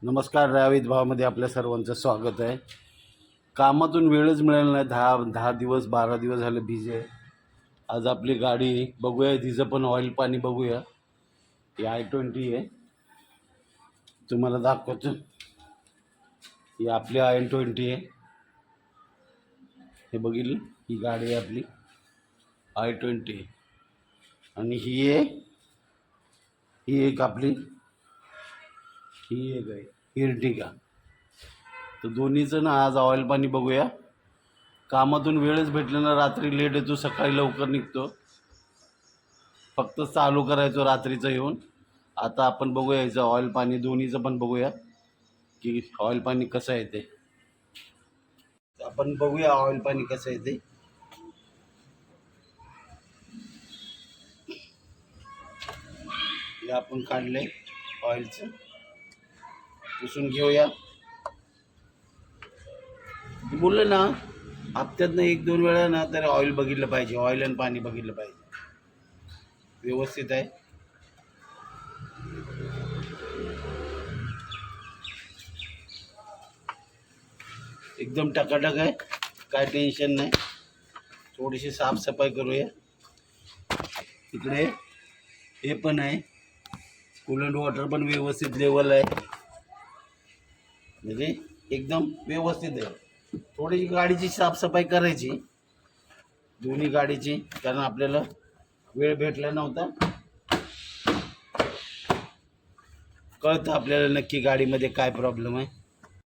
नमस्कार. रावीत भावामध्ये आपल्या सर्वांचं स्वागत आहे. कामातून वेळच मिळाला नाही. दहा दिवस 12 दिवस झाले बिझी आहे. आज आपली गाडी बघूया, तिचं पण ऑइल पाणी बघूया. ही I-20 आहे, तुम्हाला दाखवतो. ही आपली I-20 आहे. हे बघितलं, ही गाडी आहे आपली I-20 आणि ही एक आपली ही एक आहे इर्टिगा. तर दोन्हीचं ना आज ऑइल पाणी बघूया. कामातून वेळच भेटलं ना, रात्री लेट येतो, सकाळी लवकर निघतो. फक्त चालू करायचो रात्रीचं येऊन. आता आपण बघूया याचं ऑइल पाणी दोन्हीचं पण बघूया की ऑइल पाणी कसं आहे ते. आपण बघूया ऑइल पाणी कसं आहे ते. हे आपण काढले ऑइलचं, पुसून घेऊया. बोललं ना, हप्त्यातनं 1-2 वेळा ना तर ऑइल बघितलं पाहिजे, ऑइल आणि पाणी बघितलं पाहिजे. व्यवस्थित आहे. एकदम टकाटक आहे, काय टेन्शन नाही. थोडीशी साफसफाई करूया. इकडे हे पण आहे, कूलंट वॉटर पण व्यवस्थित लेवल आहे, म्हणजे एकदम व्यवस्थित आहे. थोडीशी गाडीची साफसफाई करायची, दोन्ही गाडीची, कारण आपल्याला वेळ भेटला नव्हता. कळतं आपल्याला नक्की गाडीमध्ये काय प्रॉब्लेम आहे.